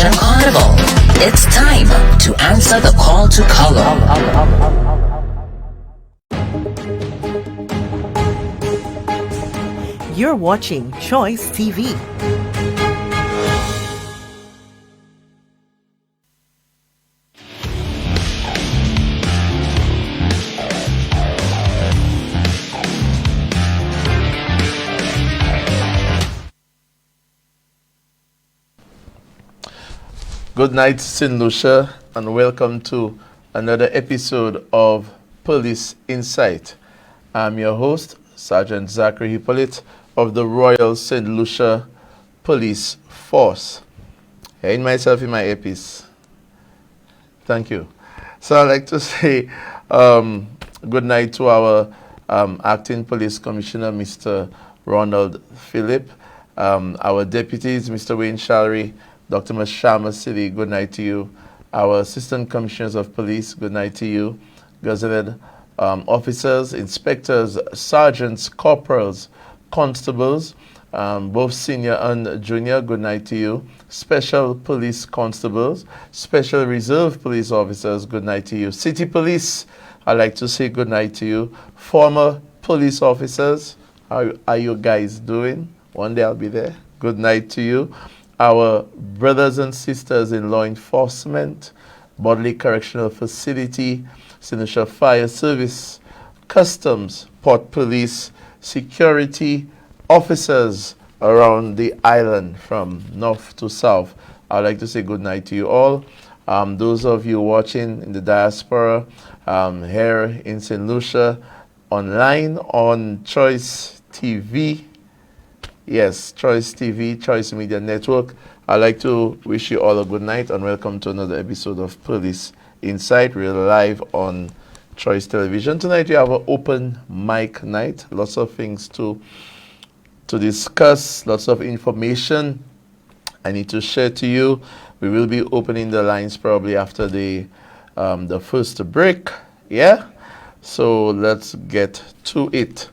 Mission Carnival. It's time to answer the call to color. You're watching Choice TV. Good night, St. Lucia, and welcome to another episode of Police Insight. I'm your host, Sergeant Zachary Hippolyte of the Royal St. Lucia Police Force. Hearing myself in my earpiece. Thank you. So I'd like to say good night to our Acting Police Commissioner, Mr. Ronald Phillip, our deputies, Mr. Wayne Shallery, Dr. Mashama City, good night to you. Our Assistant Commissioners of Police, good night to you. Gazetted officers, inspectors, sergeants, corporals, constables, both senior and junior, good night to you. Special police constables, special reserve police officers, good night to you. City police, I'd like to say good night to you. Former police officers, how are you guys doing? One day I'll be there. Good night to you. Our brothers and sisters in law enforcement, Bodley Correctional Facility, St. Lucia Fire Service, Customs, Port Police, security officers around the island from north to south. I'd like to say good night to you all. Those of you watching in the diaspora, here in St. Lucia, online on Choice TV. Yes, Choice TV, Choice Media Network. I'd like to wish you all a good night and welcome to another episode of Police Insight. We're live on Choice Television. Tonight we have an open mic night. Lots of things to discuss, lots of information I need to share to you. We will be opening the lines probably after the first break. Yeah? So let's get to it.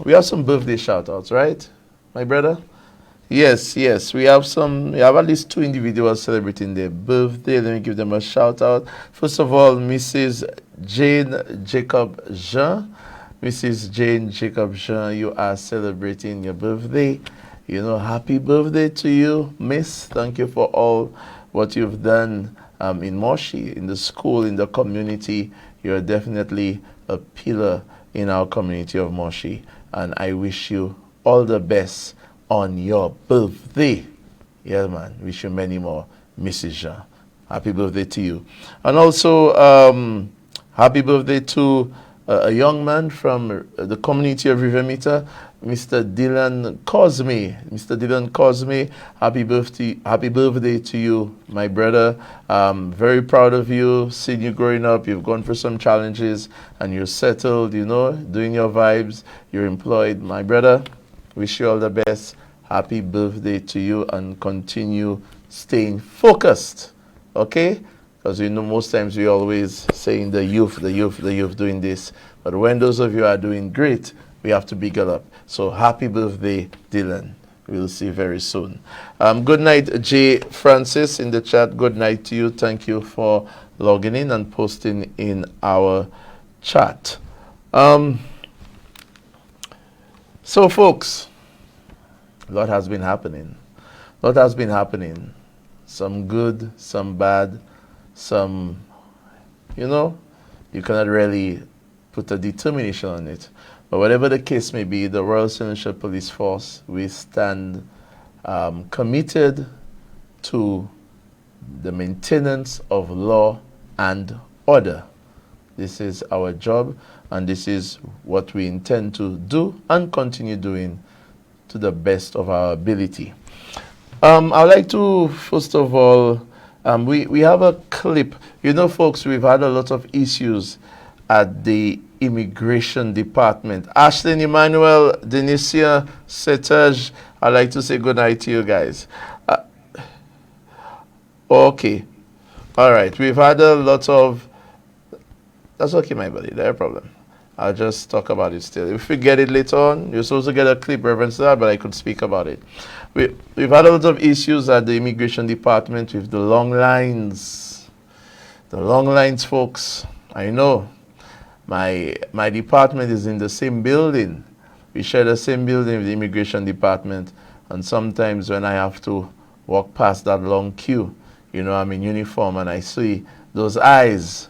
We have some birthday shout-outs, right, my brother? Yes. We have at least two individuals celebrating their birthday. Let me give them a shout-out. First of all, Mrs. Jane Jacob Jean. Mrs. Jane Jacob Jean, you are celebrating your birthday. You know, happy birthday to you, miss. Thank you for all what you've done in Moshi, in the school, in the community. You're definitely a pillar in our community of Moshi. And I wish you all the best on your birthday. Yeah, man. Wish you many more, Mrs. Jean. Happy birthday to you. And also, happy birthday to a young man from the community of Rivermeter, Mr. Dylan Cosme. Mr. Dylan Cosme, happy birthday to you, my brother. Very proud of you, seeing you growing up. You've gone through some challenges and you're settled, you know, doing your vibes. You're employed. My brother, wish you all the best. Happy birthday to you and continue staying focused, okay? Because you know most times we always saying the youth doing this. But when those of you are doing great, we have to big it up. So happy birthday, Dylan. We'll see you very soon. Good night, Jay Francis in the chat. Good night to you. Thank you for logging in and posting in our chat. So folks, a lot has been happening. Some good, some bad, some, you know, you cannot really put a determination on it. But whatever the case may be, the Royal St. Lucia Police Force, we stand committed to the maintenance of law and order. This is our job, and this is what we intend to do and continue doing to the best of our ability. I'd like to, first of all, we have a clip. You know, folks, we've had a lot of issues at the Immigration Department. Ashlyn Emmanuel, Denicia Setaj, I'd like to say good night to you guys. Okay. All right. We've had a lot of... That's okay, my buddy. No problem. I'll just talk about it still. If we get it later on, you're supposed to get a clip reference to that, but I could speak about it. We've had a lot of issues at the Immigration Department with the long lines. The long lines, folks. I know. My department is in the same building. We share the same building with the Immigration Department. And sometimes when I have to walk past that long queue, you know, I'm in uniform and I see those eyes,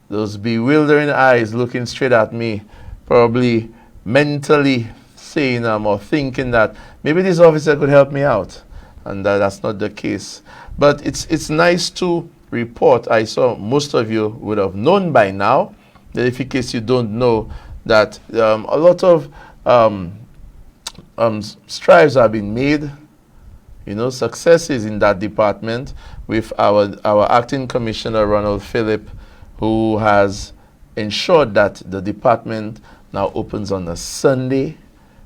those bewildering eyes looking straight at me, probably mentally saying or thinking that maybe this officer could help me out. And that's not the case. But it's nice to report. I saw most of you would have known by now, that if in case you don't know, that a lot of strides have been made, you know, successes in that department with our acting commissioner, Ronald Phillip, who has ensured that the department now opens on a Sunday,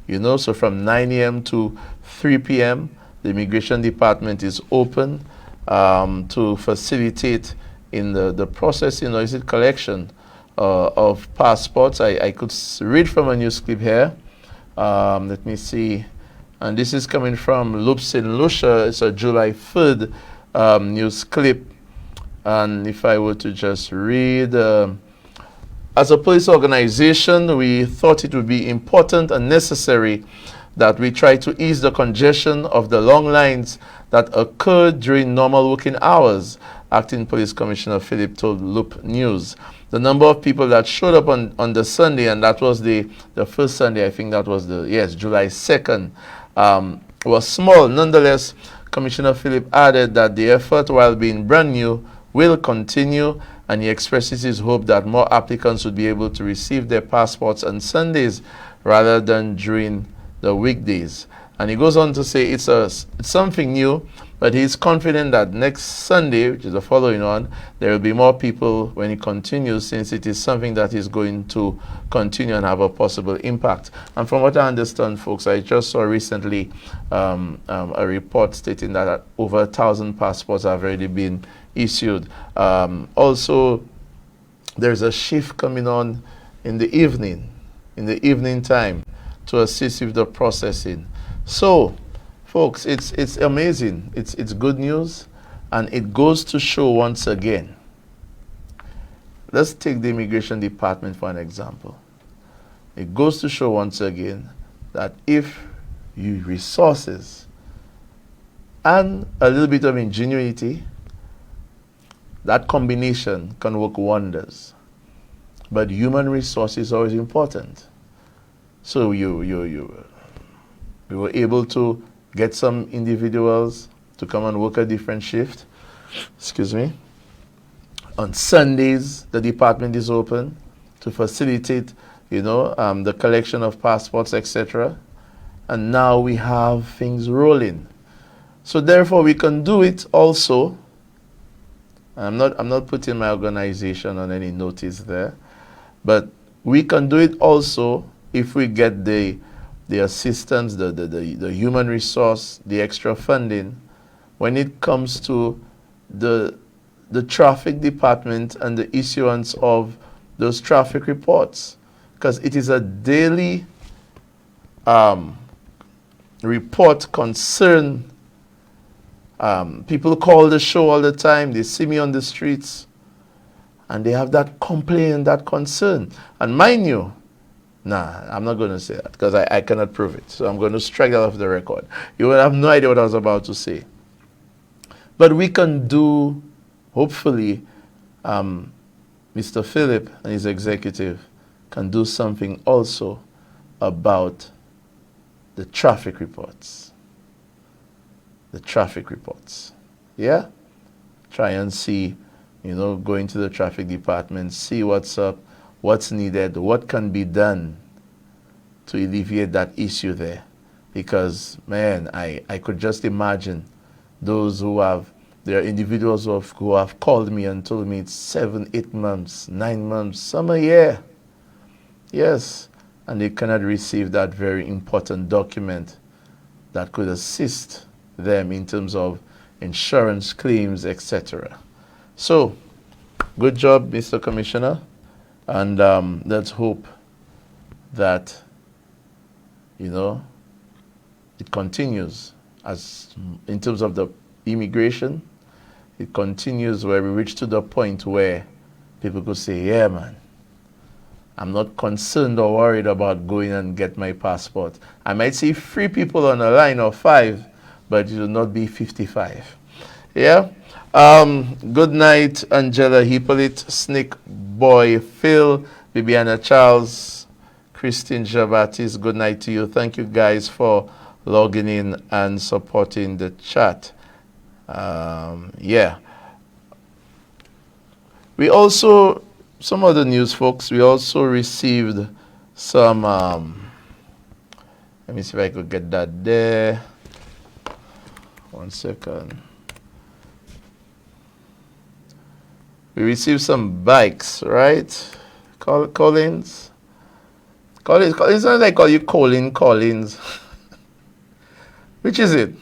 you know, so from 9 a.m. to 3 p.m., the immigration department is open to facilitate in the process, you know, is it collection of passports. I could read from a news clip here. Let me see. And this is coming from Loup St. Lucia. It's a July 3rd news clip. And if I were to just read, as a police organization, we thought it would be important and necessary that we try to ease the congestion of the long lines that occurred during normal working hours, Acting Police Commissioner Phillip told Loop News. The number of people that showed up on the Sunday, and that was the first Sunday, I think that was July 2nd, was small. Nonetheless, Commissioner Phillip added that the effort, while being brand new, will continue, and he expresses his hope that more applicants would be able to receive their passports on Sundays rather than during the weekdays. And he goes on to say it's something new, but he's confident that next Sunday, which is the following one, there will be more people when he continues, since it is something that is going to continue and have a possible impact. And from what I understand, folks, I just saw recently a report stating that over 1,000 passports have already been issued. Also, there's a shift coming on in the evening time to assist with the processing. So, folks, it's amazing. It's good news, and it goes to show once again. Let's take the Immigration Department for an example. It goes to show once again that if you resources and a little bit of ingenuity, that combination can work wonders. But human resources is always important. So we were able to get some individuals to come and work a different shift. Excuse me. On Sundays, the department is open to facilitate, the collection of passports, etc. And now we have things rolling. So therefore, we can do it also. I'm not putting my organization on any notice there, but we can do it also if we get the assistance, the human resource, the extra funding, when it comes to the traffic department and the issuance of those traffic reports, because it is a daily report concern. People call the show all the time. They see me on the streets, and they have that complaint, that concern. And mind you, I'm not going to say that because I cannot prove it. So I'm going to strike that off the record. You will have no idea what I was about to say. But we can do, hopefully, Mr. Phillip and his executive can do something also about the traffic reports. The traffic reports. Yeah? Try and see, go into the traffic department, see what's up, what's needed, what can be done to alleviate that issue there. Because, man, I could just imagine those there are individuals who have called me and told me it's 7, 8 months, 9 months, some a year. Yes, and they cannot receive that very important document that could assist them in terms of insurance claims, etc. So, good job, Mr. Commissioner. And let's hope that, it continues as in terms of the immigration. It continues where we reach to the point where people could say, yeah, man, I'm not concerned or worried about going and get my passport. I might see 3 people on a line or 5, but it will not be 55. Yeah? Good night, Angela Hippolyte, Snick Boy Phil, Bibiana Charles, Christine Javatis. Good night to you. Thank you guys for logging in and supporting the chat. Yeah. We also, some other news, folks, we also received some, let me see if I could get that there. 1 second. We received some bikes, right? Collins? Collins, not like I call you Collins. Which is it?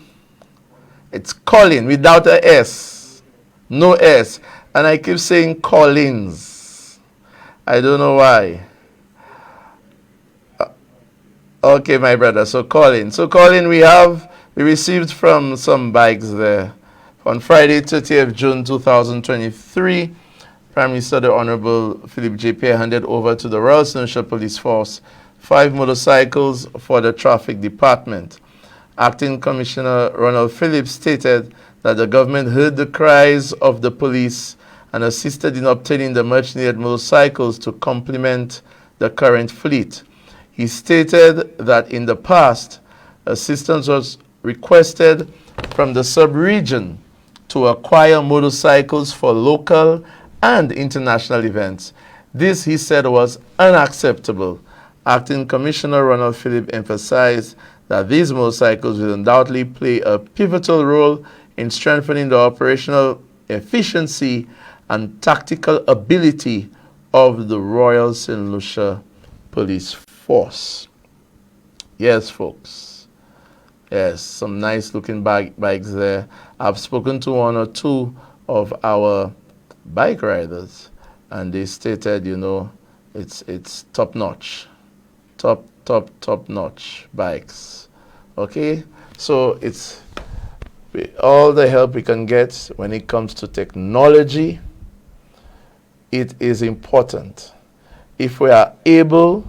It's Colin without a S. No S. And I keep saying Collins. I don't know why. Okay, my brother. So Colin, we received from some bikes there. On Friday, 30th June 2023, Prime Minister the Honorable Philip J. Pierre handed over to the Royal St. Lucia Police Force 5 motorcycles for the Traffic Department. Acting Commissioner Ronald Phillips stated that the government heard the cries of the police and assisted in obtaining the much-needed motorcycles to complement the current fleet. He stated that in the past, assistance was requested from the sub-region to acquire motorcycles for local and international events. This, he said, was unacceptable. Acting Commissioner Ronald Phillips emphasized that these motorcycles will undoubtedly play a pivotal role in strengthening the operational efficiency and tactical ability of the Royal St. Lucia Police Force. Yes, folks. Yes, some nice looking bikes there. I've spoken to 1 or 2 of our bike riders, and they stated, it's top notch. Top notch bikes. Okay? So it's all the help we can get when it comes to technology. It is important. If we are able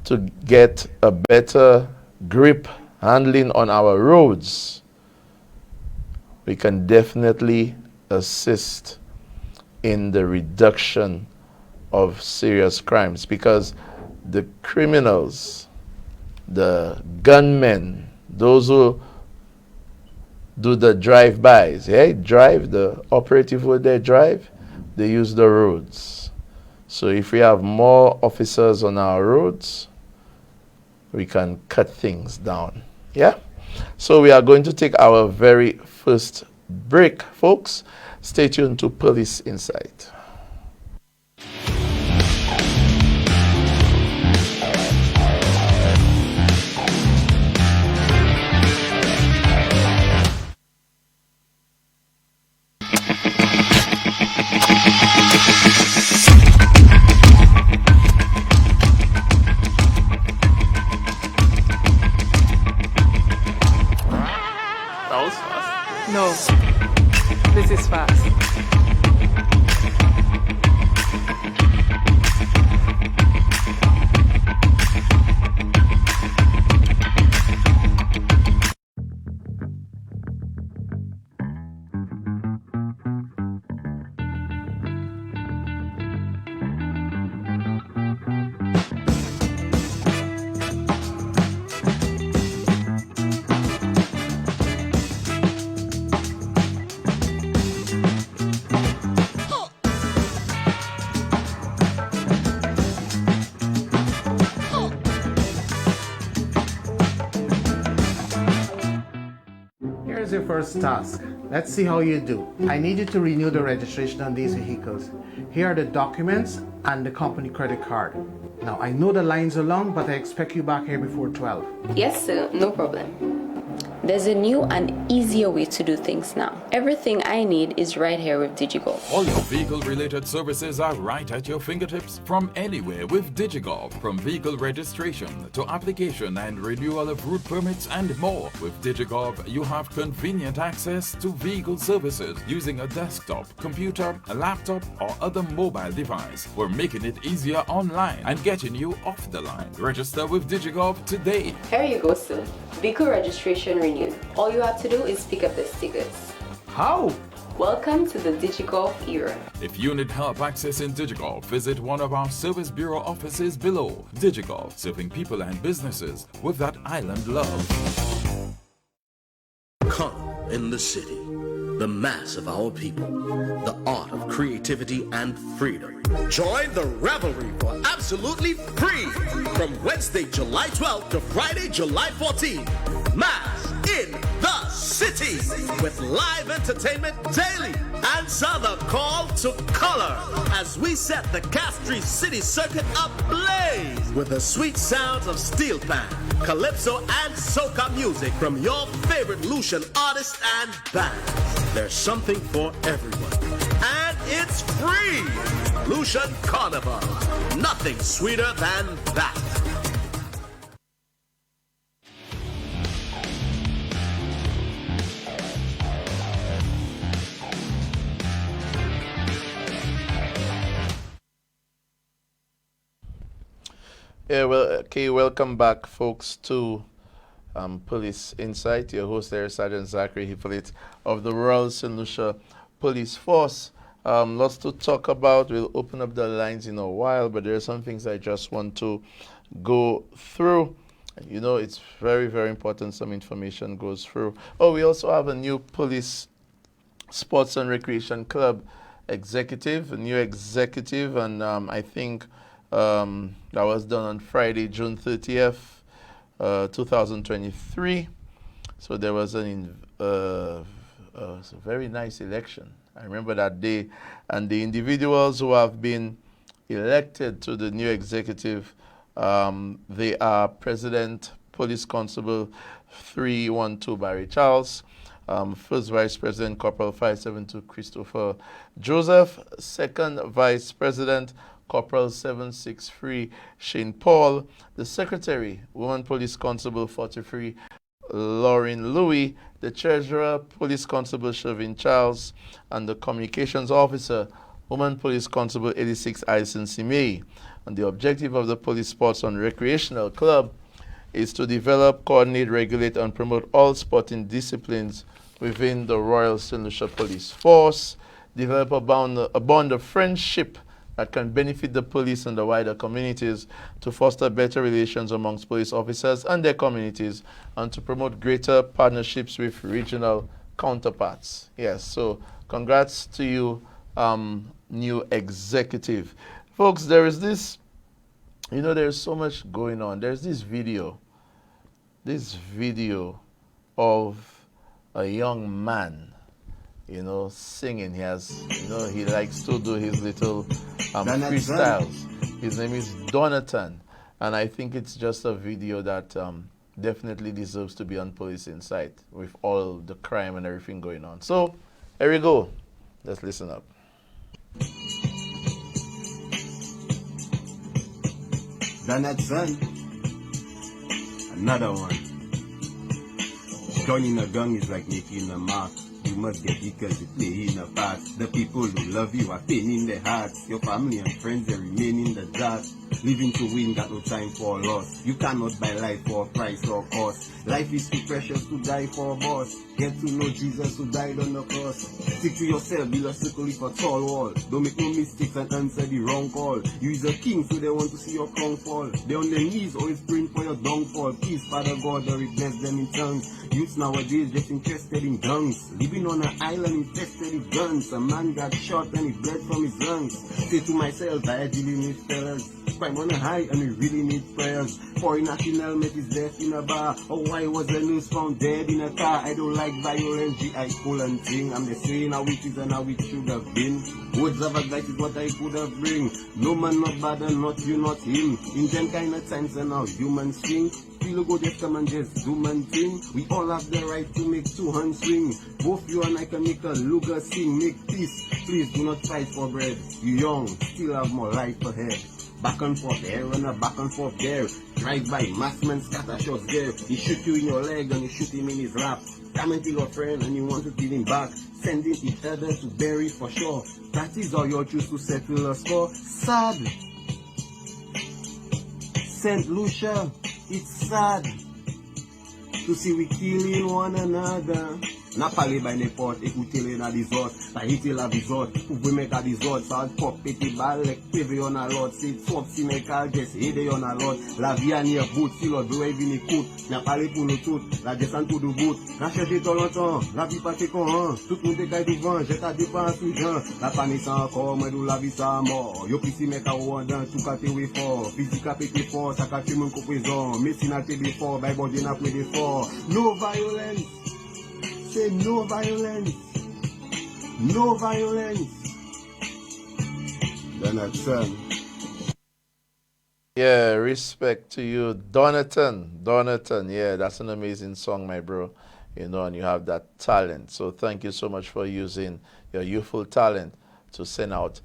to get a better grip handling on our roads, we can definitely assist in the reduction of serious crimes, because the criminals, the gunmen, those who do the drive-bys, the operative word they drive, they use the roads. So if we have more officers on our roads, we can cut things down. Yeah? So we are going to take our very first break, folks. Stay tuned to Police Insight. That was fast. No, this is fast. Here's your first task. Let's see how you do. I need you to renew the registration on these vehicles. Here are the documents and the company credit card. Now, I know the lines are long, but I expect you back here before 12. Yes, sir. No problem. There's a new and easier way to do things now. Everything I need is right here with DigiGolf. All your vehicle-related services are right at your fingertips from anywhere with DigiGolf. From vehicle registration to application and renewal of route permits and more. With DigiGolf, you have convenient access to vehicle services using a desktop, computer, a laptop, or other mobile device. We're making it easier online and getting you off the line. Register with DigiGolf today. Here you go, sir. Vehicle registration renewed. All you have to do is pick up the stickers. How? Welcome to the DigiGolf era. If you need help accessing DigiGolf, visit one of our Service Bureau offices below. DigiGolf, serving people and businesses with that island love. Color in the city, the mass of our people, the art of creativity and freedom. Join the revelry for absolutely free from Wednesday, July 12th to Friday, July 14th. Mass in the city with live entertainment daily. Answer the call to color as we set the Castries City Circuit ablaze with the sweet sounds of steel pan, calypso, and soca music from your favorite Lucian artists and bands. There's something for everyone, and it's free. Lucian Carnival, nothing sweeter than that. Yeah, well, okay, welcome back, folks, to Police Insight. Your host there, Sergeant Zachary Hippolyte of the Royal St. Lucia Police Force. Lots to talk about. We'll open up the lines in a while, but there are some things I just want to go through. You know, it's very, very important some information goes through. Oh, we also have a new Police Sports and Recreation Club executive, a new executive, and I think that was done on Friday, June 30th, 2023. So there was a very nice election. I remember that day. And the individuals who have been elected to the new executive, they are President, Police Constable 312 Barry Charles, First Vice President, Corporal 572 Christopher Joseph, Second Vice President, Corporal 763 Shane Paul, the Secretary, Woman Police Constable 43 Lauren Louis, the Treasurer, Police Constable Shervin Charles, and the Communications Officer, Woman Police Constable 86 Alison Simei. And the objective of the Police Sports and Recreational Club is to develop, coordinate, regulate, and promote all sporting disciplines within the Royal St. Lucia Police Force, develop a bond of friendship that can benefit the police and the wider communities, to foster better relations amongst police officers and their communities, and to promote greater partnerships with regional counterparts. Yes, so congrats to you, new executive. Folks, there is this, you know, there's so much going on. There's this video of a young man, you know, singing. He has, you know, he likes to do his little freestyles. His name is Donatan, and I think it's just a video that definitely deserves to be on Police Insight with all the crime and everything going on. So, here we go. Let's listen up. Donatan, another one. Joining a gang is like making a mark. You must get because you play in a part. The people who love you are pain in their hearts. Your family and friends, they remain in the dark. Living to win, got no time for loss. You cannot buy life for a price or cost. Life is too precious to die for a boss. Get to know Jesus who died on the cross. Stick to yourself, build a circle if a tall wall. Don't make no mistakes and answer the wrong call. You is a king, so they want to see your crown fall. They on their knees, always praying for your downfall. Please, Father God, or bless them in tongues. Youths nowadays just interested in guns. Living on an island infested with guns. A man got shot and he bled from his lungs. Say to myself, I really need fellas. Crime on a high and we really need prayers. Foreign national helmet is left in a bar. Oh, why was the news found dead in a car? I don't like violence, G.I. pull and thing. I'm just saying how it is and how it should have been. Words of advice is what I could have bring. No man not bad and not you, not him. In them kind of times and how humans think. feel go just come and just do man thing. We all have the right to make two hands swing. Both you and I can make a luga sing. Make peace, please do not fight for bread. You young, still have more life ahead. Back and forth there and a back and forth there. Drive by, massman scatter shots there. He shoot you in your leg and you shoot him in his lap. Come and tell your friend and you want to kill him back. Sending each other to bury for sure. That is how you choose to settle a score. Sad. St. Lucia, it's sad to see we killing one another. N'a parlé by n'importe, écoutez les na dizot, ta hiti la bizot, ou vous make a dizot, sa pop peti bal, lek peve yon a lot, se swap si mekal, jes hede yon a lot, la vie a near boot, si l'autre veut vini kout, n'a parlé pour nous tout, la descente pour du bout, n'a cherché tout longtemps, la vie pas qu'on hein, tout le monde est devant, j'ai ta dépense sous gens, la panne sans encore, moi d'où la vie ça mort, yo pisi meka ou an dan, tout ka te we fort, physique a pété fort, ça ka te moun ko présent, médecine a te be fort, bay bon Dieu n'a pris de fort, no violence. Say no violence. No violence. Donathan. Yeah, respect to you, Donathan. Donathan, yeah, that's an amazing song, my bro. You know, and you have that talent. So thank you so much for using your youthful talent to send out,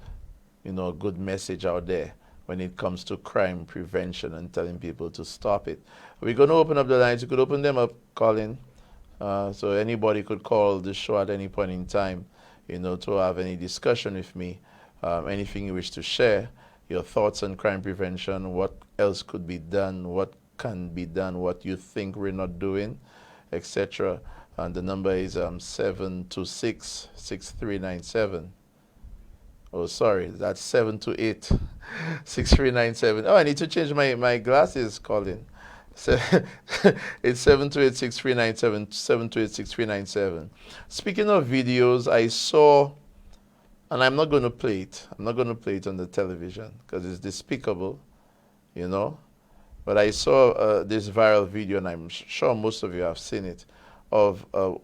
you know, a good message out there when it comes to crime prevention and telling people to stop it. We're going to open up the lines. You could open them up, Colin. So anybody could call the show at any point in time, you know, to have any discussion with me, anything you wish to share, your thoughts on crime prevention, what else could be done, what can be done, what you think we're not doing, etc. And the number is 726-6397. Oh, sorry, that's 728-6397. Oh, I need to change my glasses, Colin. So it's 728-6397, 728-6397. Speaking of videos, I saw, and I'm not going to play it. I'm not going to play it on the television because it's despicable, you know. But I saw this viral video, and I'm sure most of you have seen it, of well,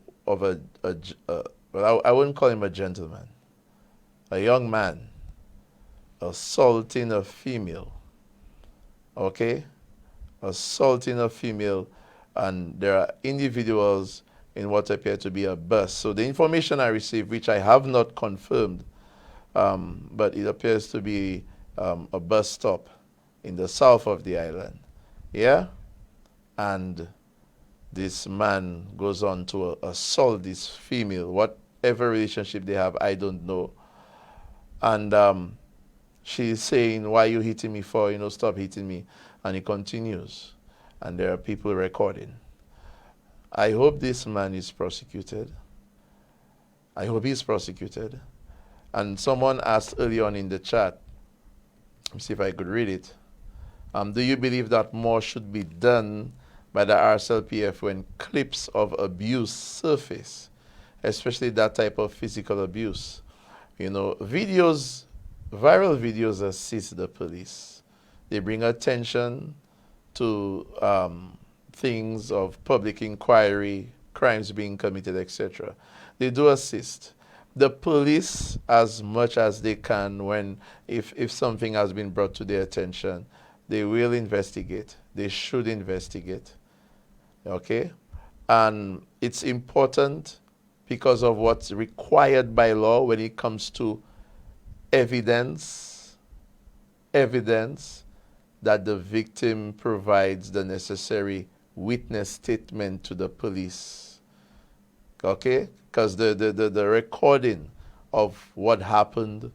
I wouldn't call him a gentleman, a young man assaulting a female, okay? Assaulting a female, and there are individuals in what appear to be a bus. So the information I received, which I have not confirmed, but it appears to be a bus stop in the south of the island. Yeah? And this man goes on to assault this female, whatever relationship they have, I don't know. And she's saying, why are you hitting me for? You know, stop hitting me. And he continues. And there are people recording. I hope this man is prosecuted. I hope he's prosecuted. And someone asked early on in the chat, let me see if I could read it. Do you believe that more should be done by the RSLPF when clips of abuse surface, especially that type of physical abuse? You know, videos, viral videos assist the police. They bring attention to things of public inquiry, crimes being committed, etc. They do assist the police as much as they can when, if something has been brought to their attention, they will investigate. They should investigate. Okay? And it's important because of what's required by law when it comes to evidence that the victim provides the necessary witness statement to the police. Okay? Because the recording of what happened,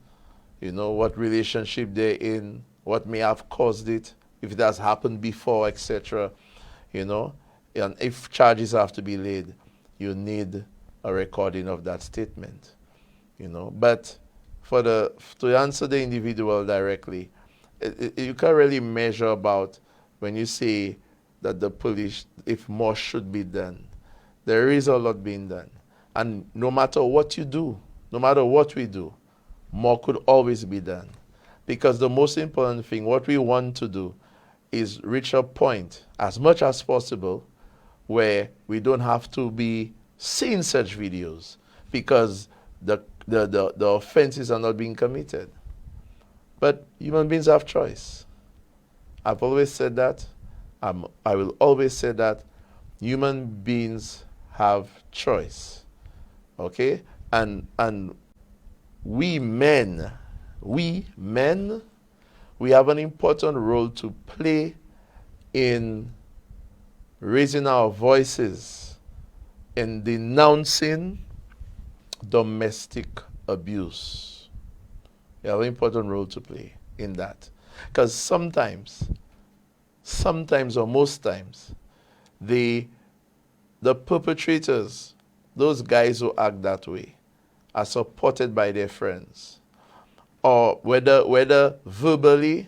you know, what relationship they're in, what may have caused it, if it has happened before, etc., you know, and if charges have to be laid, you need a recording of that statement, you know. But to answer the individual directly, you can't really measure about when you say that the police, if more should be done. There is a lot being done. And no matter what you do, no matter what we do, more could always be done. Because the most important thing, what we want to do is reach a point as much as possible where we don't have to be seeing such videos because the offenses are not being committed. But human beings have choice. I've always said that. I will always say that human beings have choice, okay? And we men, we have an important role to play in raising our voices in denouncing domestic abuse. We have an important role to play in that. Because sometimes or most times, the perpetrators, those guys who act that way, are supported by their friends. Or whether verbally,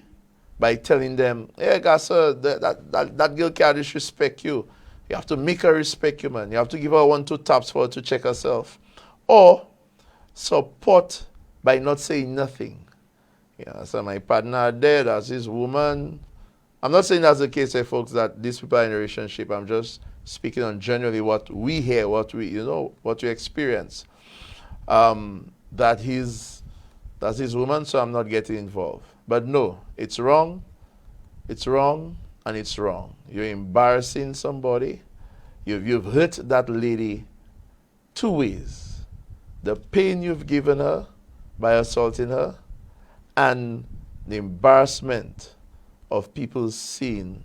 by telling them, hey, guys, sir, that girl can't disrespect you. You have to make her respect you, man. You have to give her 1-2 taps for her to check herself. Or support by not saying nothing. Yeah, so my partner there, that's his woman. I'm not saying that's the case, folks, that these people are in a relationship. I'm just speaking on generally what we hear, what we experience. That's his woman, so I'm not getting involved. But no, it's wrong, and it's wrong. You're embarrassing somebody. You've hurt that lady 2 ways. The pain you've given her by assaulting her, and the embarrassment of people seeing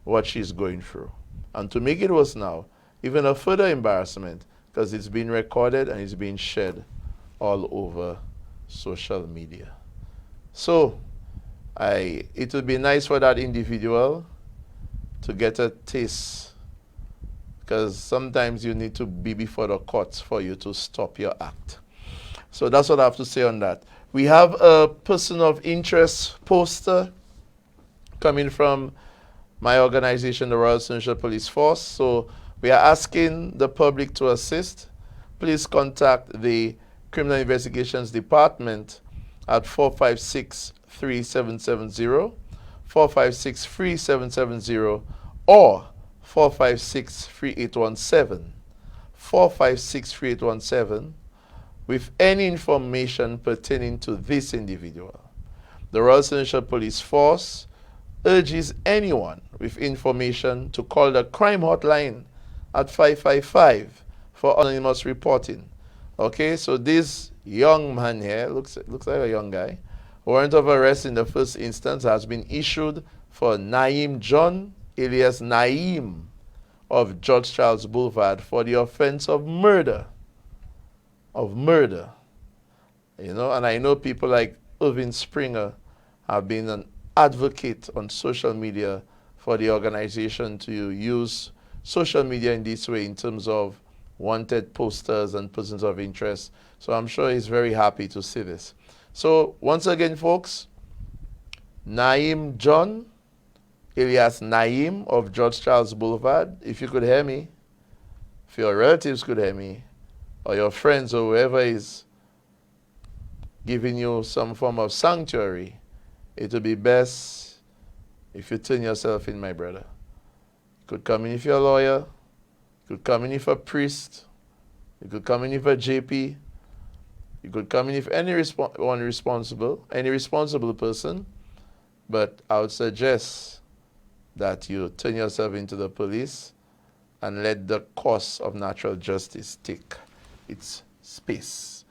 what she's going through. And to make it worse now, even a further embarrassment, because it's been recorded and it's been shared all over social media. So, it would be nice for that individual to get a taste, because sometimes you need to be before the courts for you to stop your act. So that's what I have to say on that. We have a person of interest poster coming from my organization, the Royal St. Lucia Police Force. So we are asking the public to assist. Please contact the Criminal Investigations Department at 456-3770, 456-3770, or 456-3817, 456-3817, with any information pertaining to this individual. The Royal St. Lucia Police Force urges anyone with information to call the crime hotline at 555 for anonymous reporting. Okay, so this young man here, looks like a young guy, warrant of arrest in the first instance has been issued for Naeem John alias Naeem of George Charles Boulevard for the offense of murder. You know, and I know people like Irving Springer have been an advocate on social media for the organization to use social media in this way in terms of wanted posters and persons of interest. So I'm sure he's very happy to see this. So once again, folks, Naeem John, alias Naeem of George Charles Boulevard, if you could hear me, if your relatives could hear me, or your friends or whoever is giving you some form of sanctuary, it would be best if you turn yourself in, my brother. You could come in if you're a lawyer, you could come in if a priest, you could come in if a JP, you could come in if any responsible person, but I would suggest that you turn yourself into the police and let the course of natural justice take its space.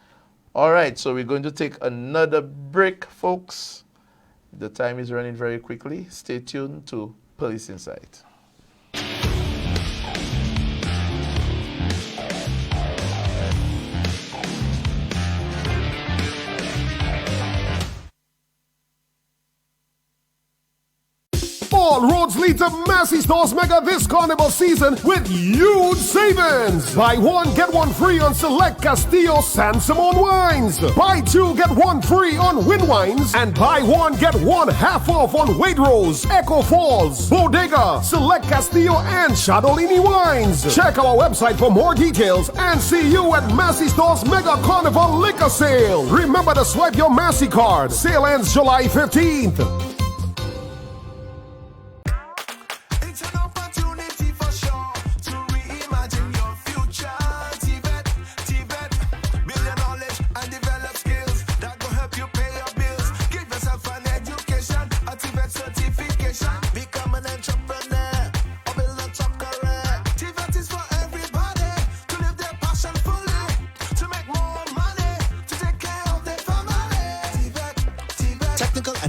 All right, so we're going to take another break, folks. The time is running very quickly. Stay tuned to Police Insight. All roads lead to Massey Stores Mega this carnival season with huge savings. Buy one, get one free on select Castillo San Simon wines. Buy two, get one free on Win Wines. And buy one, get one half off on Waitrose, Echo Falls, Bodega, Select Castillo, and Shadolini wines. Check our website for more details and see you at Massey Stores Mega Carnival Liquor Sale. Remember to swipe your Massey card. Sale ends July 15th. Become an entrepreneur.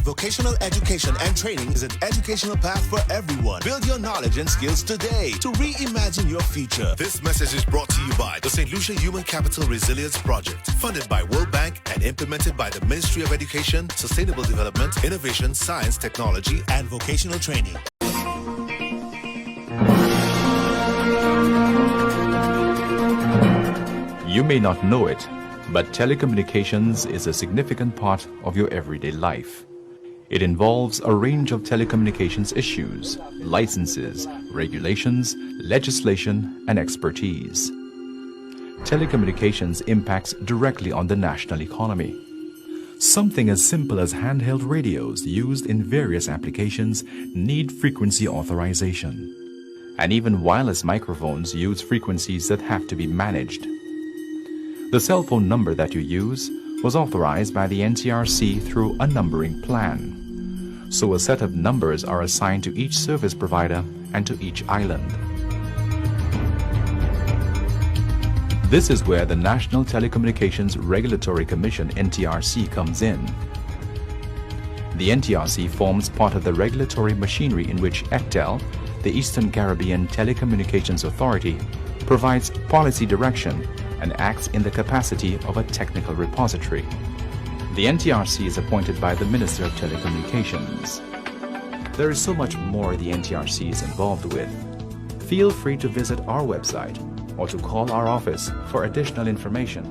Vocational education and training is an educational path for everyone. Build your knowledge and skills today to reimagine your future. This message is brought to you by the St. Lucia Human Capital Resilience Project, funded by World Bank and implemented by the Ministry of Education, Sustainable Development, Innovation, Science, Technology, and Vocational Training. You may not know it, but telecommunications is a significant part of your everyday life. It involves a range of telecommunications issues, licenses, regulations, legislation, and expertise. Telecommunications impacts directly on the national economy. Something as simple as handheld radios used in various applications need frequency authorization. And even wireless microphones use frequencies that have to be managed. The cell phone number that you use was authorized by the NTRC through a numbering plan. So a set of numbers are assigned to each service provider and to each island. This is where the National Telecommunications Regulatory Commission NTRC comes in. The NTRC forms part of the regulatory machinery in which ECTEL, the Eastern Caribbean Telecommunications Authority, provides policy direction and acts in the capacity of a technical repository. The NTRC is appointed by the Minister of Telecommunications. There is so much more the NTRC is involved with. Feel free to visit our website or to call our office for additional information.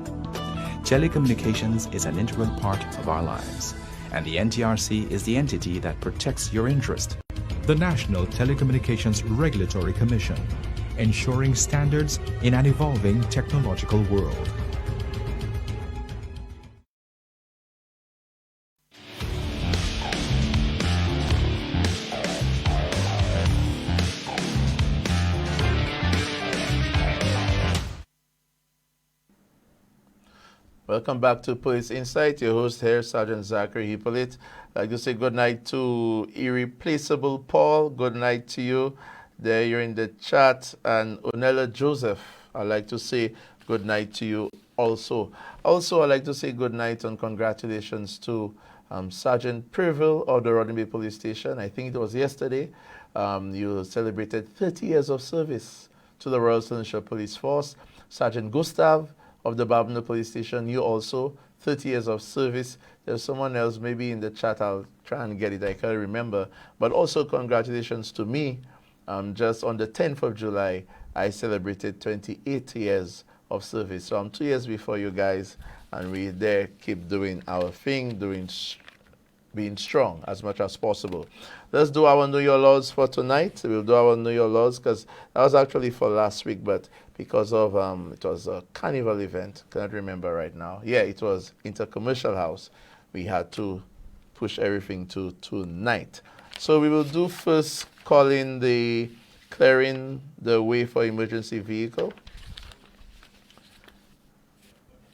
Telecommunications is an integral part of our lives, and the NTRC is the entity that protects your interest. The National Telecommunications Regulatory Commission, ensuring standards in an evolving technological world. Welcome back to Police Insight. Your host here, Sergeant Zachary Hippolyte. I'd like to say good night to Irreplaceable Paul. Good night to you. There you're in the chat. And Onella Joseph, I'd like to say good night to you also. Also, I'd like to say good night and congratulations to Sergeant Preville of the Rodney Bay Police Station. I think it was yesterday. You celebrated 30 years of service to the Royal St. Lucia Police Force. Sergeant Gustav of the Babno Police Station, you also, 30 years of service. There's someone else maybe in the chat, I'll try and get it, I can't remember. But also congratulations to me. Just on the 10th of July, I celebrated 28 years of service. So I'm 2 years before you guys, and we there keep doing our thing, being strong as much as possible. Let's do our Know Your Laws for tonight. We'll do our Know Your Laws because that was actually for last week, but because of, it was a carnival event, can't remember right now. Yeah, it was Intercommercial House. We had to push everything to tonight. So we will do first clearing the way for emergency vehicle.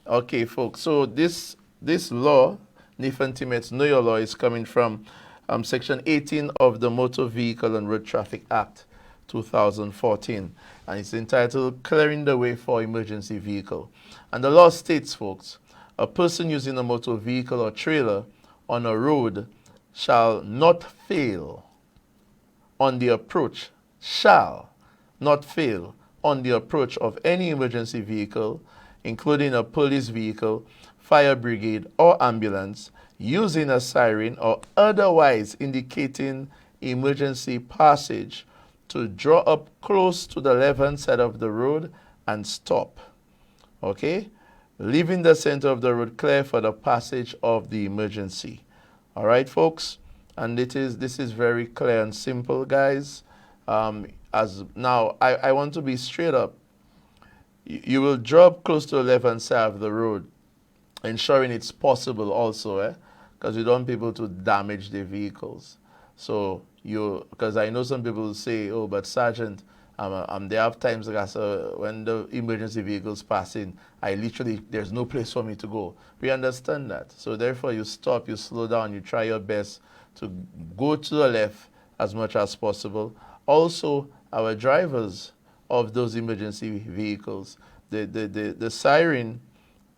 Okay, folks, so this law, NIF and Timet's Know Your Law, is coming from Section 18 of the Motor Vehicle and Road Traffic Act 2014, and it's entitled Clearing the Way for Emergency Vehicle. And the law states, folks, a person using a motor vehicle or trailer on a road shall not fail on the approach, shall not fail on the approach of any emergency vehicle, including a police vehicle, fire brigade, or ambulance, using a siren or otherwise indicating emergency passage, to draw up close to the left-hand side of the road and stop. Okay? Leaving the center of the road clear for the passage of the emergency. All right, folks? And this is very clear and simple, guys. As now, I want to be straight up. You will draw up close to the left-hand side of the road, ensuring it's possible also, because you don't want people to damage their vehicles. So because I know some people say, oh, but Sergeant, there are times like when the emergency vehicles pass in, there's no place for me to go. We understand that. So therefore you stop, you slow down, you try your best to go to the left as much as possible. Also, our drivers of those emergency vehicles, the siren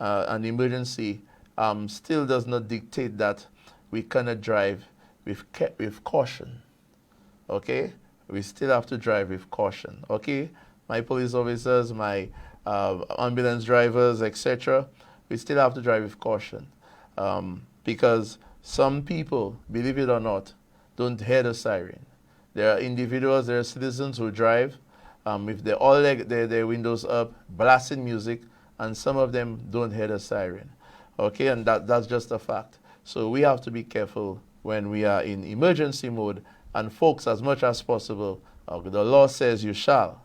and emergency still does not dictate that we cannot drive with caution. Okay? We still have to drive with caution. Okay? My police officers, my ambulance drivers, etc., we still have to drive with caution. Because some people, believe it or not, don't hear the siren. There are individuals, there are citizens who drive with their windows up, blasting music, and some of them don't hear the siren. Okay, and that's just a fact. So we have to be careful when we are in emergency mode. And folks, as much as possible, the law says you shall.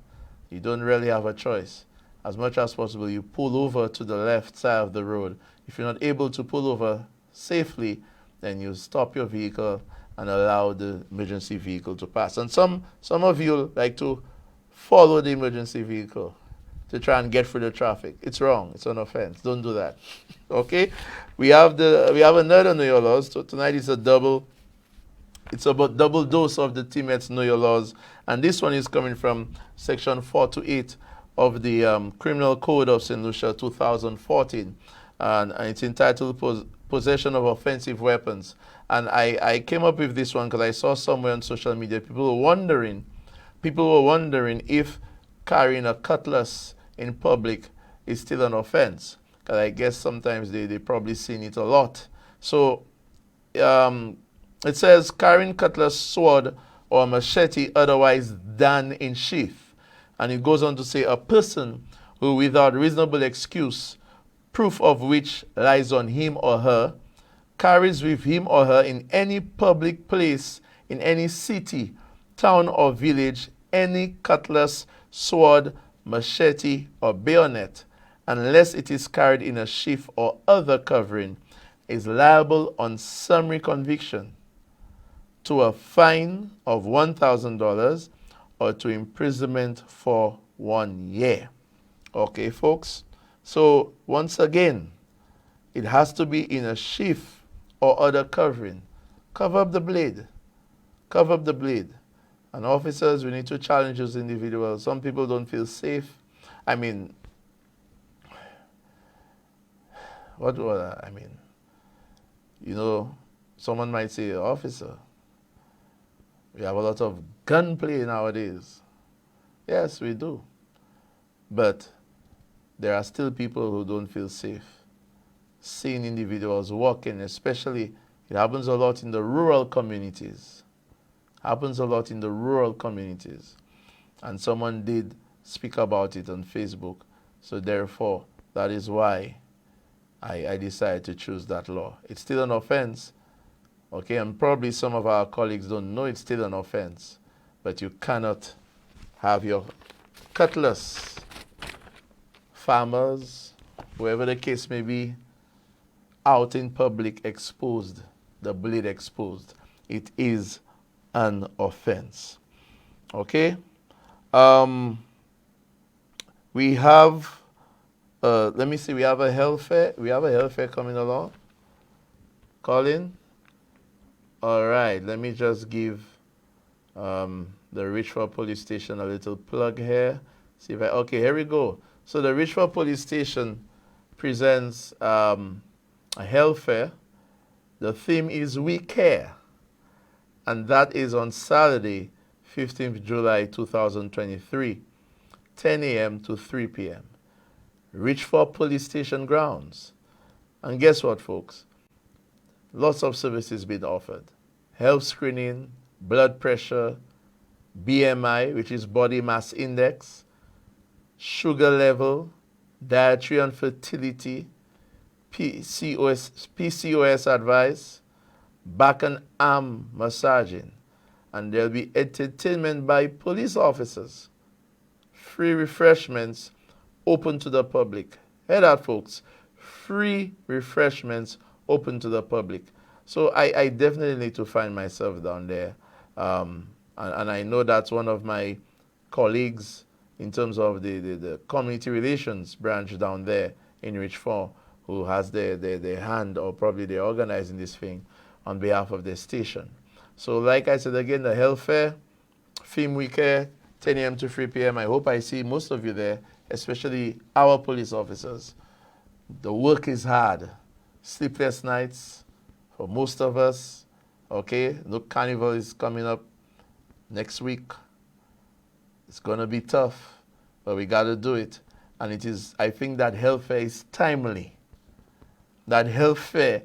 You don't really have a choice. As much as possible, you pull over to the left side of the road. If you're not able to pull over safely, then you stop your vehicle and allow the emergency vehicle to pass. And some of you like to follow the emergency vehicle to try and get through the traffic. It's wrong. It's an offense. Don't do that. Okay? We have another Know Your Laws. So tonight is it's about double dose of the Teammates Know Your Laws. And this one is coming from section 4 to 8 of the Criminal Code of St. Lucia 2014. And it's entitled Possession of Offensive Weapons. And I came up with this one because I saw somewhere on social media people were wondering if carrying a cutlass in public is still an offense. Because I guess sometimes they probably seen it a lot. So it says carrying cutlass, sword, or machete otherwise than in sheath. And it goes on to say a person who without reasonable excuse, proof of which lies on him or her, carries with him or her in any public place, in any city, town or village, any cutlass, sword, machete, or bayonet, unless it is carried in a sheath or other covering, is liable on summary conviction to a fine of $1,000 or to imprisonment for 1 year. Okay, folks? So, once again, it has to be in a sheath or other covering. Cover up the blade. Cover up the blade. And officers, we need to challenge those individuals. Some people don't feel safe. I mean, what do I mean? You know, someone might say, officer, we have a lot of gunplay nowadays. Yes, we do. But there are still people who don't feel safe. Seeing individuals walking, especially, it happens a lot in the rural communities. Happens a lot in the rural communities. And someone did speak about it on Facebook. So therefore, that is why I decided to choose that law. It's still an offense. Okay, and probably some of our colleagues don't know it's still an offense. But you cannot have your cutlass, farmers, whoever the case may be, out in public exposed, the blade exposed. It is an offense. Okay? We have, let me see, we have a health fair. We have a health fair coming along. Colin? All right, let me just give the Richford Police Station a little plug here. See if okay, here we go. So the Richford Police Station presents a health fair. The theme is We Care. And that is on Saturday, 15th July 2023, 10 a.m. to 3 p.m. Richford Police Station grounds. And guess what, folks? Lots of services being offered. Health screening, blood pressure, BMI, which is body mass index, sugar level, dietary and fertility, PCOS advice, back and arm massaging, and there'll be entertainment by police officers. Free refreshments open to the public. Hear that, folks? Free refreshments open to the public. So I definitely need to find myself down there. And I know that's one of my colleagues in terms of the community relations branch down there in Richford who has their hand, or probably they're organizing this thing on behalf of their station. So like I said again, the health fair, theme We Care, 10 a.m. to 3 p.m. I hope I see most of you there, especially our police officers. The work is hard. Sleepless nights for most of us. Okay, look, Carnival is coming up next week. It's gonna be tough, but we gotta do it. And it is, I think that health fair is timely. That health fair,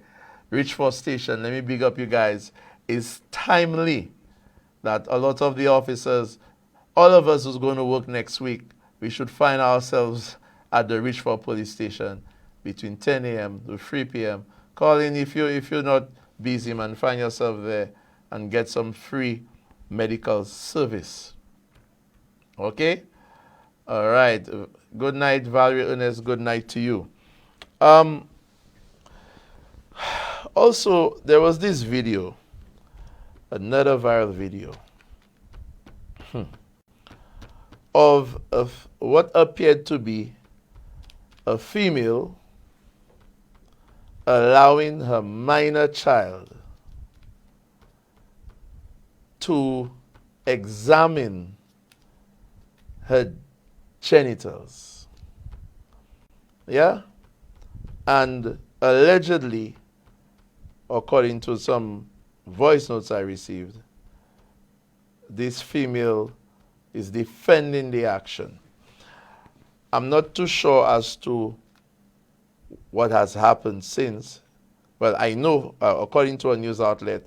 Richford Station, let me big up you guys, is timely. That a lot of the officers, all of us who's going to work next week, we should find ourselves at the Richford Police Station between 10 a.m. to 3 p.m. Call in if you're not busy, man. Find yourself there and get some free medical service. Okay? All right. Good night, Valerie Ernest. Good night to you. Also, there was this video, another viral video, of what appeared to be a female allowing her minor child to examine her genitals. Yeah? And allegedly, according to some voice notes I received, this female is defending the action. I'm not too sure as to what has happened since. Well, I know, according to a news outlet,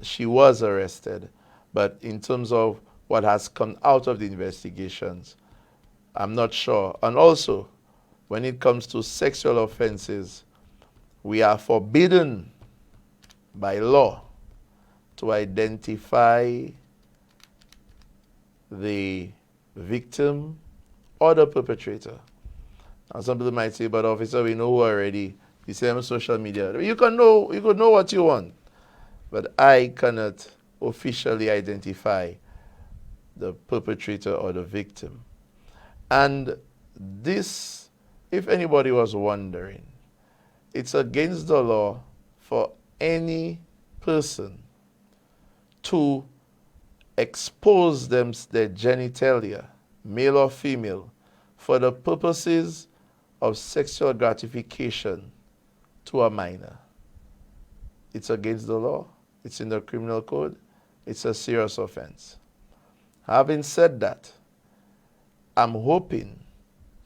she was arrested. But in terms of what has come out of the investigations, I'm not sure. And also, when it comes to sexual offenses, we are forbidden by law to identify the victim or the perpetrator. And some people might say, but officer, we know who already. You see them on social media. You could know what you want. But I cannot officially identify the perpetrator or the victim. And this, if anybody was wondering, it's against the law for any person to expose their genitalia, male or female, for the purposes of sexual gratification to a minor. It's against the law. It's in the criminal code. It's a serious offense. Having said that, I'm hoping,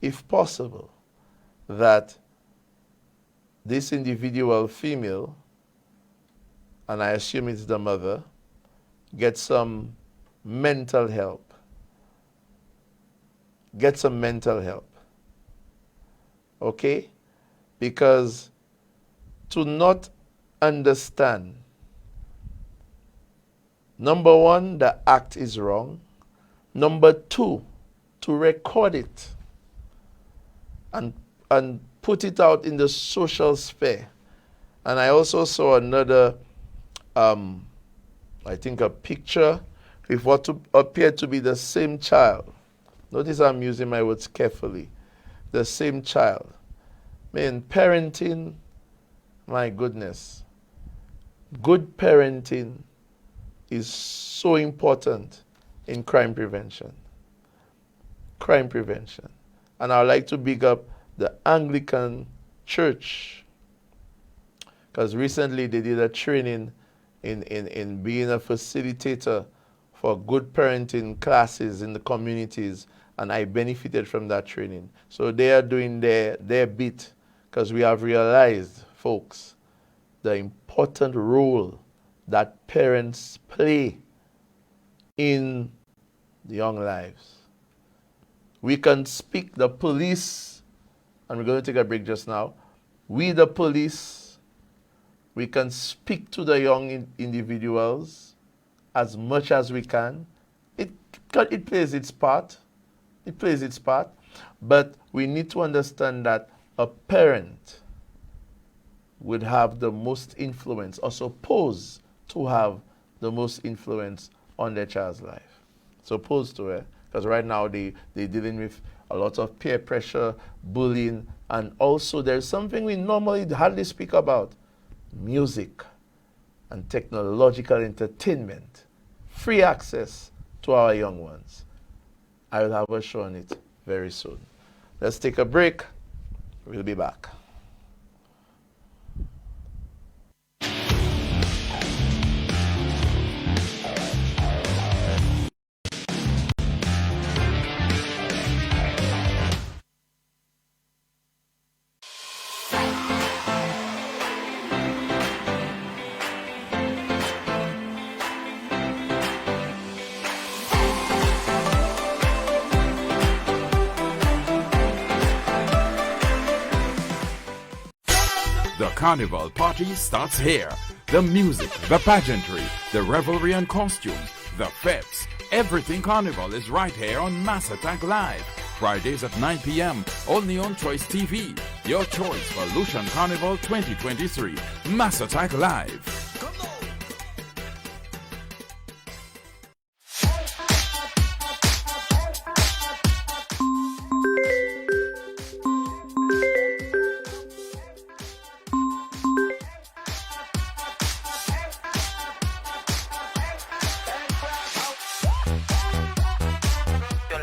if possible, that this individual female, and I assume it's the mother, gets some mental help. Get some mental help. Okay? Because to not understand, number one, the act is wrong. Number two, to record it and put it out in the social sphere. And I also saw another, I think a picture with what appeared to be the same child. Notice I'm using my words carefully. The same child. Man, parenting, my goodness. Good parenting is so important in crime prevention. Crime prevention. And I would like to big up the Anglican Church, because recently they did a training in being a facilitator for good parenting classes in the communities, and I benefited from that training. So they are doing their bit, because we have realized, folks, the important role that parents play in the young lives. We can speak, the police, and we're going to take a break just now. We, the police, we can speak to the young individuals as much as we can. It plays its part. It plays its part. But we need to understand that a parent would have the most influence, or supposed to have the most influence on their child's life. Supposed to, because right now they're dealing with a lot of peer pressure, bullying, and also there's something we normally hardly speak about: music and technological entertainment. Free access to our young ones. I will have a show on it very soon. Let's take a break. We'll be back. The carnival party starts here. The music, the pageantry, the revelry and costumes, the fetes, everything carnival is right here on Mass Attack Live. Fridays at 9 p.m. only on Choice TV. Your choice for Lucian Carnival 2023. Mass Attack Live.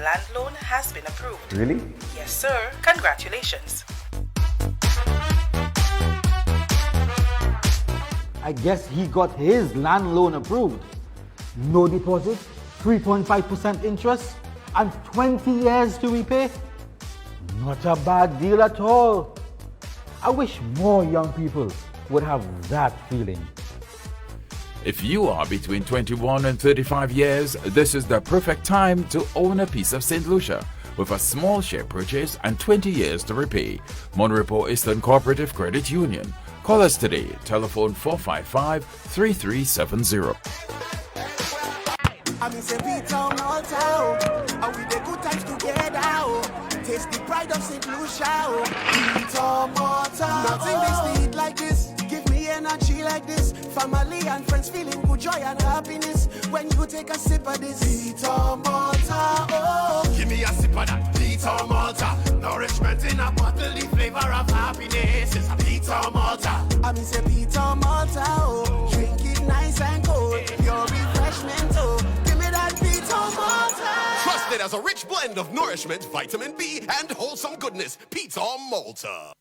Land loan has been approved. Really? Yes, sir. Congratulations. I guess he got his land loan approved. No deposit, 3.5% interest, and 20 years to repay. Not a bad deal at all. I wish more young people would have that feeling. If you are between 21 and 35 years, this is the perfect time to own a piece of St. Lucia with a small share purchase and 20 years to repay. Monrepo Eastern Cooperative Credit Union. Call us today. Telephone 455-3370. I'm in St. Peter, Malta, and with the good times together, taste the pride of St. Lucia, Peter, Malta. Nothing they need like this, give me energy like this, family and friends feeling good joy and happiness, when you take a sip of this, Peter, Malta, oh. Give me a sip of that, Peter, Malta, nourishment in a bottle, the flavor of happiness, is a Peter, Malta. I'm in St. Peter, Malta, oh. Drink it nice and cold, pure refreshment, oh. Trusted as a rich blend of nourishment, vitamin B, and wholesome goodness, Peter Malta.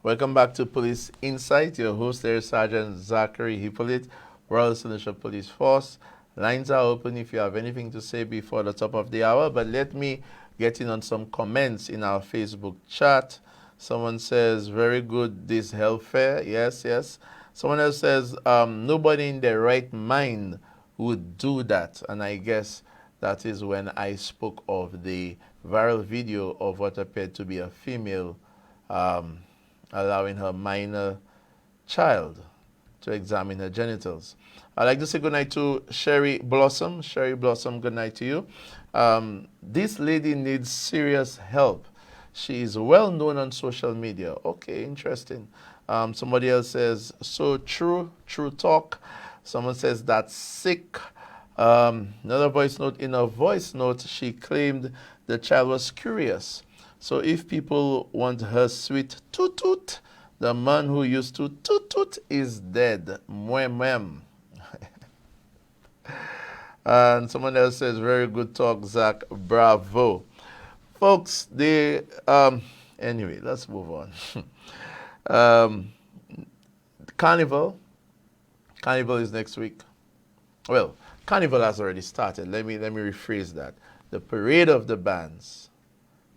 Welcome back to Police Insight. Your host there is Sergeant Zachary Hippolyte, Royal St. Lucia Police Force. Lines are open if you have anything to say before the top of the hour, but let me get in on some comments in our Facebook chat. Someone says, very good, this health fair. Yes, yes. Someone else says, nobody in their right mind would do that. And I guess that is when I spoke of the viral video of what appeared to be a female allowing her minor child to examine her genitals. I'd like to say good night to Sherry Blossom. Sherry Blossom, good night to you. This lady needs serious help. She is well known on social media. Okay, interesting. Somebody else says, so true, true talk. Someone says, that's sick. Another voice note, in a voice note, she claimed the child was curious. So if people want her sweet toot-toot, the man who used to toot-toot is dead. Mwem. And someone else says, very good talk, Zach. Bravo. Folks, anyway, let's move on. Carnival is next week. Well, Carnival has already started. Let me rephrase that. The Parade of the Bands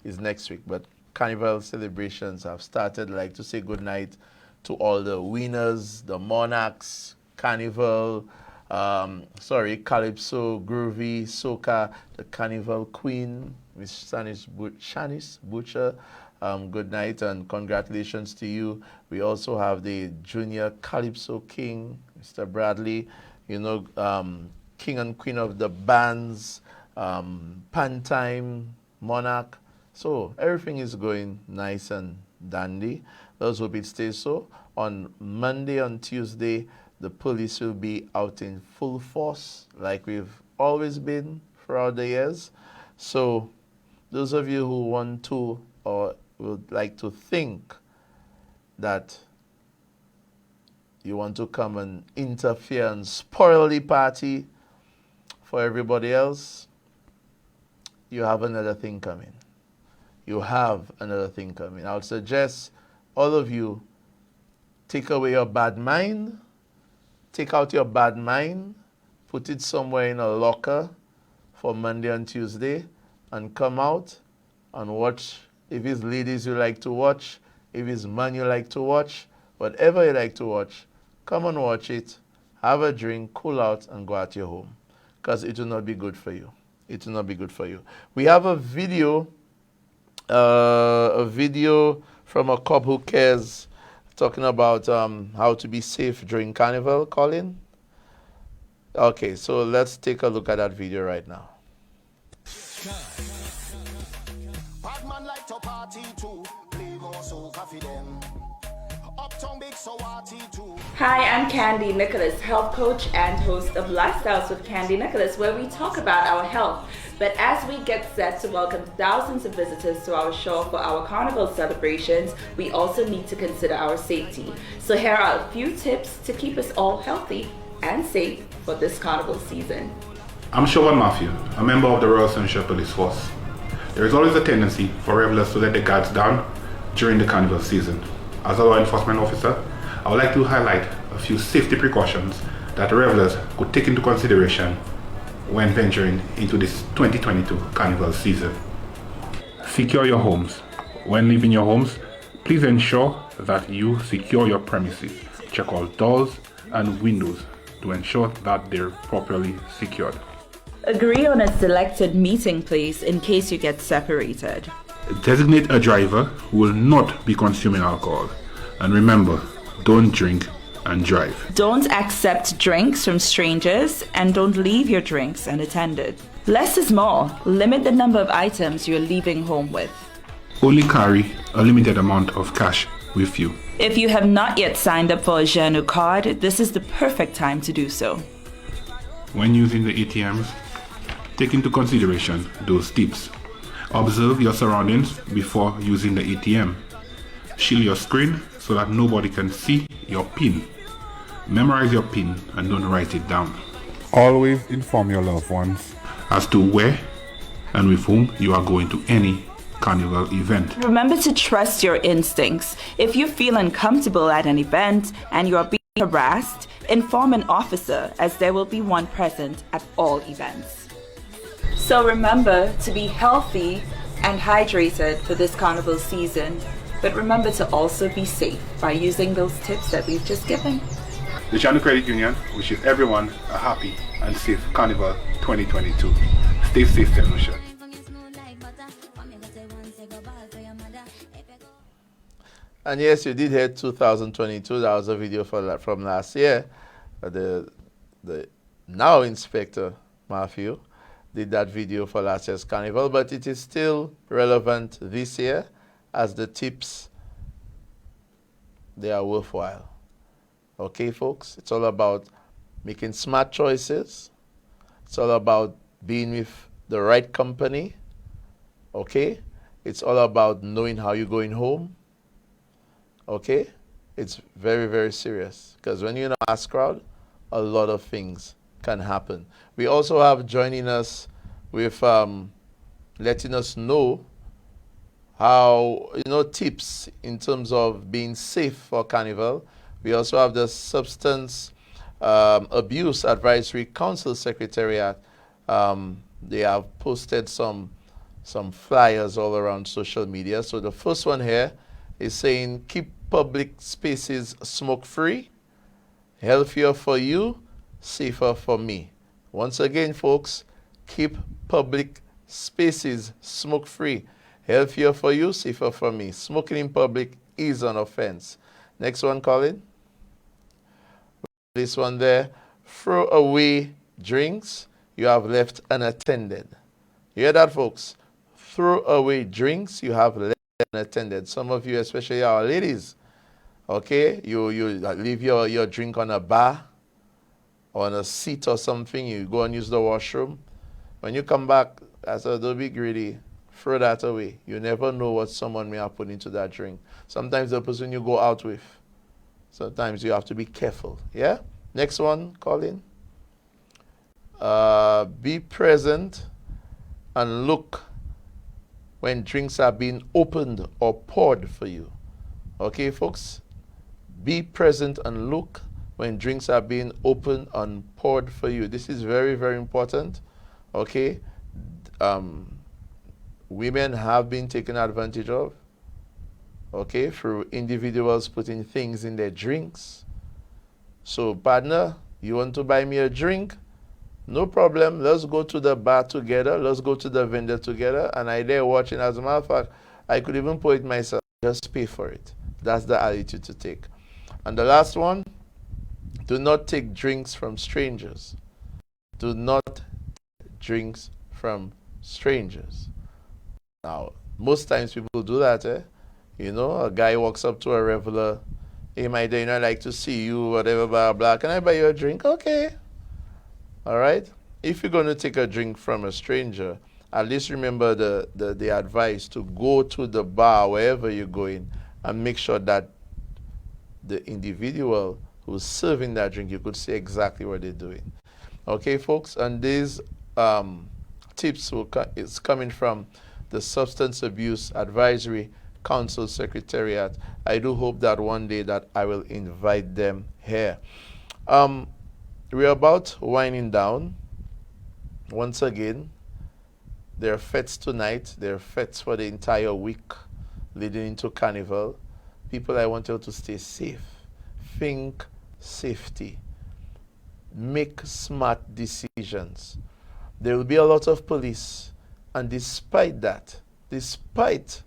is next week, but Carnival celebrations have started. I'd like to say good night to all the winners, the Monarchs, Carnival, Calypso, Groovy, Soca, the Carnival Queen, Miss Shanice Butcher. Good night and congratulations to you. We also have the Junior Calypso King, Mr. Bradley, King and Queen of the Bands, Pantime, Monarch. So everything is going nice and dandy. Let's hope it stays so. On Monday and Tuesday, the police will be out in full force like we've always been throughout the years. So those of you who want to or would like to think that you want to come and interfere and spoil the party for everybody else, you have another thing coming. You have another thing coming. I would suggest all of you take away your bad mind, take out your bad mind, put it somewhere in a locker for Monday and Tuesday, and come out and watch. If it's ladies you like to watch, if it's men you like to watch, whatever you like to watch, come and watch it, have a drink, cool out, and go at your home. Because it will not be good for you. It will not be good for you. We have a video from a cop who cares, talking about how to be safe during Carnival. Colin? Okay, so let's take a look at that video right now. Badman like to party too. Play more soca for them. Uptown big so party too. Hi, I'm Candy Nicholas, health coach and host of Lifestyles with Candy Nicholas, where we talk about our health. But as we get set to welcome thousands of visitors to our show for our carnival celebrations, we also need to consider our safety. So here are a few tips to keep us all healthy and safe for this carnival season. I'm Showan Matthew, a member of the Royal Sunshine Police Force. There is always a tendency for revelers to let their guards down during the carnival season. As a law enforcement officer, I would like to highlight a few safety precautions that revelers could take into consideration when venturing into this 2022 carnival season. Secure your homes. When leaving your homes, please ensure that you secure your premises. Check all doors and windows to ensure that they're properly secured. Agree on a selected meeting place in case you get separated. Designate a driver who will not be consuming alcohol. And remember, don't drink and drive. Don't accept drinks from strangers and don't leave your drinks unattended. Less is more. Limit the number of items you're leaving home with. Only carry a limited amount of cash with you. If you have not yet signed up for a Jeanu card, this is the perfect time to do so. When using the ATMs, take into consideration those tips. Observe your surroundings before using the ATM. Shield your screen so that nobody can see your PIN. Memorize your PIN and don't write it down. Always inform your loved ones as to where and with whom you are going to any carnival event. Remember to trust your instincts. If you feel uncomfortable at an event and you are being harassed, inform an officer, as there will be one present at all events. So remember to be healthy and hydrated for this carnival season, but remember to also be safe by using those tips that we've just given. The Jeanu Credit Union wishes everyone a happy and safe Carnival 2022. Stay safe, St. Lucia. And yes, you did hear 2022. That was a video from last year. The now Inspector Matthew did that video for last year's carnival, but it is still relevant this year as the tips, they are worthwhile. Okay, folks? It's all about making smart choices. It's all about being with the right company. Okay? It's all about knowing how you're going home. Okay? It's very, very serious. Because when you're in a mass crowd, a lot of things can happen. We also have joining us with letting us know how, tips in terms of being safe for Carnival. We also have the Substance Abuse Advisory Council Secretariat. They have posted some flyers all around social media. So the first one here is saying, keep public spaces smoke-free, healthier for you, safer for me. Once again, folks, keep public spaces smoke-free, healthier for you, safer for me. Smoking in public is an offense. Next one, Colin. This one there, throw away drinks you have left unattended. You hear that, folks? Throw away drinks you have left unattended. Some of you, especially our ladies, okay, you leave your drink on a bar or on a seat or something, you go and use the washroom. When you come back, I said, don't be greedy, throw that away. You never know what someone may have put into that drink. Sometimes the person you go out with, sometimes you have to be careful, yeah? Next one, Colin. Be present and look when drinks are being opened or poured for you. Okay, folks? Be present and look when drinks are being opened and poured for you. This is very, very important. Okay? Women have been taken advantage of, okay, through individuals putting things in their drinks. So, partner, you want to buy me a drink? No problem. Let's go to the bar together. Let's go to the vendor together. And I there watching. As a matter of fact, I could even pour it myself. Just pay for it. That's the attitude to take. And the last one, do not take drinks from strangers. Do not take drinks from strangers. Now, most times people do that, eh? You know, a guy walks up to a reveler. Hey, my dear, I'd like to see you, whatever, blah, blah. Can I buy you a drink? Okay. All right? If you're going to take a drink from a stranger, at least remember the advice to go to the bar, wherever you're going, and make sure that the individual who's serving that drink, you could see exactly what they're doing. Okay, folks? And these tips is coming from the Substance Abuse Advisory Council Secretariat. I do hope that one day that I will invite them here. We're about winding down. Once again, there are fetes tonight. There are fetes for the entire week leading into Carnival. People, I want you to stay safe. Think safety. Make smart decisions. There will be a lot of police. And despite that, despite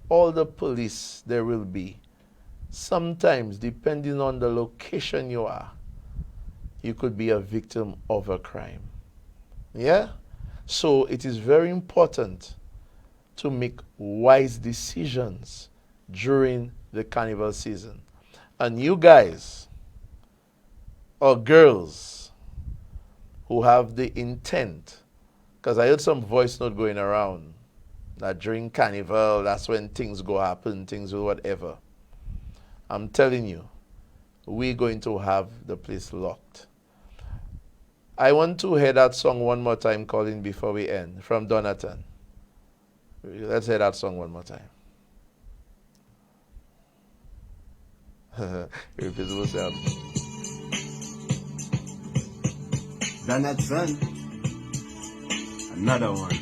all the police there will be, sometimes, depending on the location you are, you could be a victim of a crime. Yeah? So it is very important to make wise decisions during the Carnival season. And you guys or girls who have the intent, because I heard some voice note going around that during Carnival, that's when things go happen, things will whatever. I'm telling you, we're going to have the place locked. I want to hear that song one more time, Colin, before we end, from Donatan. Let's hear that song one more time. Irreplaceable sound. Donatan, another one.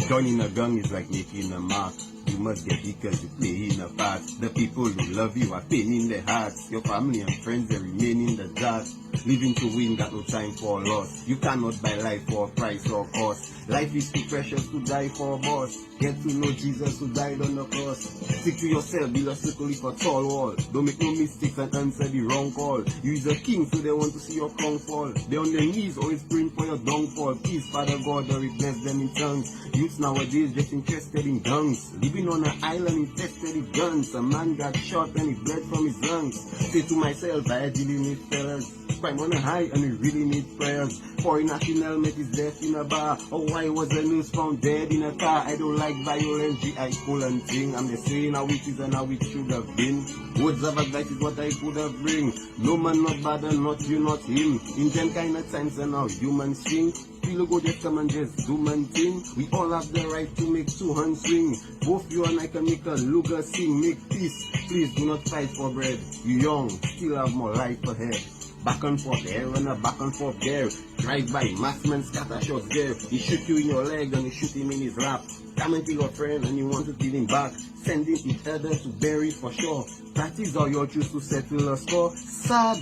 Joining a gang is like making a mark. You must get because you play in a part. The people who love you are pain in their hearts. Your family and friends, they remain in the dark. Living to win, got no time for loss. You cannot buy life for a price or cost. Life is too precious to die for a boss. Get to know Jesus who died on the cross. Stick to yourself, build a circle if a tall wall. Don't make no mistakes and answer the wrong call. You is a king, so they want to see your crown fall. They on their knees, always praying for your downfall. Please, Father God, or bless them in tongues. Youths nowadays just interested in guns. Living on an island infested with guns. A man got shot and he bled from his lungs. Say to myself, I really need fellas. Crime on a high and we really need prayers. Foreign national met his death in a bar. Oh, why was the news found dead in a car? I don't like violence, GI cool and thing. I'm just saying how it is and how it should have been. Words of advice is what I could have bring. No man not bad and not you, not him. In them kind of times and how humans think. Feel go just come and just do man thing. We all have the right to make two hands swing. Both you and I can make a luga sing. Make peace, please do not fight for bread. You young, still have more life ahead. Back and forth there and a back and forth there. Drive by, massman scatter shots there. He shoot you in your leg and you shoot him in his lap. Come and tell your friend and you want to kill him back. Sending each other to bury for sure. That is how you choose to settle a score. Sad.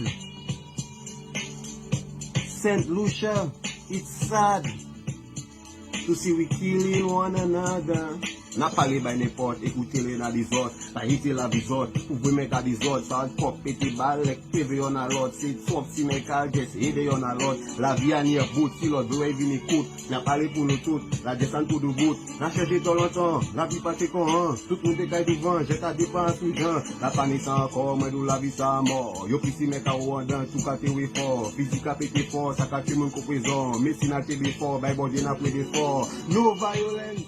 St. Lucia, it's sad to see we killing one another. N'a parlé by n'importe, écoutez-le dans des autres. Pas hité la visite, pouvez mettre à des autres. Ça pop, pété balek, PV on a l'autre. C'est trop si mes calges, aidez on a l'autre. La vie à nier bout, si l'autre doit venir écoute. N'a parlé pour nous tous, la descente pour nous bout. N'a cherché tout longtemps, la vie pas qu'on hein. Tout le monde décaille devant, j'ai ta dépense tout gens. La panne sans encore, moi d'où la vie ça mort. Yo pris si mes carreaux en dedans, tout caté oui fort. Physique à pété fort, ça caté mon copaison. Médecine à télé fort, bah bon Dieu n'a plus d'effort. No violence.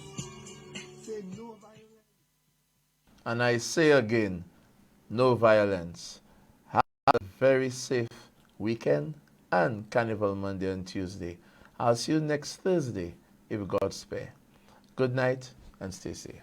And I say again, no violence. Have a very safe weekend and Carnival Monday and Tuesday. I'll see you next Thursday, if God spare. Good night and stay safe.